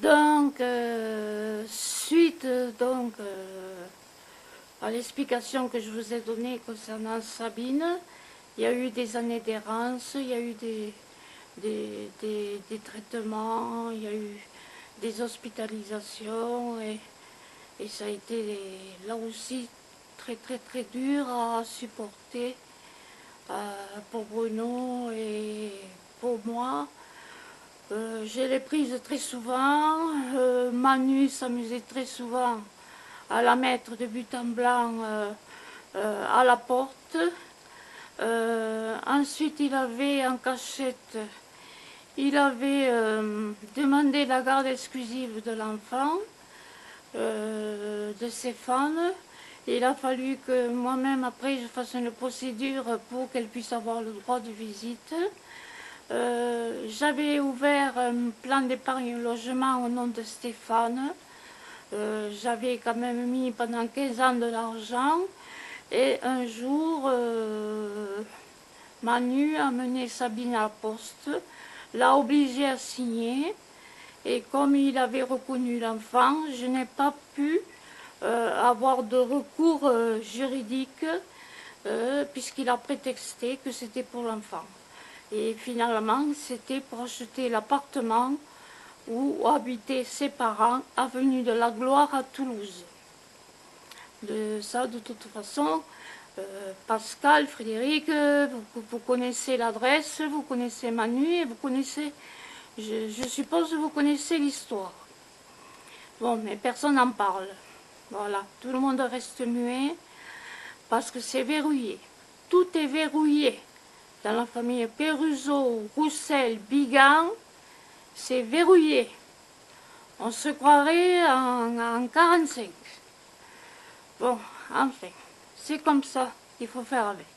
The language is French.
Donc, suite à l'explication que je vous ai donnée concernant Sabine, il y a eu des années d'errance, il y a eu des traitements, il y a eu des hospitalisations et ça a été là aussi très dur à supporter pour Bruno et pour moi. Je l'ai prise très souvent, Manu s'amusait très souvent à la mettre de but en blanc à la porte. Ensuite il avait en cachette, il avait demandé la garde exclusive de l'enfant, de Stéphane. Il a fallu que moi-même après je fasse une procédure pour qu'elle puisse avoir le droit de visite. J'avais ouvert un plan d'épargne logement au nom de Stéphane. J'avais quand même mis pendant 15 ans de l'argent. Et un jour, Manu a mené Sabine à la poste, l'a obligé à signer. Et comme il avait reconnu l'enfant, je n'ai pas pu avoir de recours juridique puisqu'il a prétexté que c'était pour l'enfant. Et finalement, c'était pour acheter l'appartement où habitaient ses parents, avenue de la Gloire à Toulouse. De toute façon, Pascal, Frédéric, vous connaissez l'adresse, vous connaissez Manu, et vous connaissez, je suppose que vous connaissez l'histoire. Bon, mais personne n'en parle. Voilà, tout le monde reste muet parce que c'est verrouillé. Tout est verrouillé. Dans la famille Peruzot, Roussel, Bigan, c'est verrouillé. On se croirait en 45. Bon, enfin, c'est comme ça, il faut faire avec.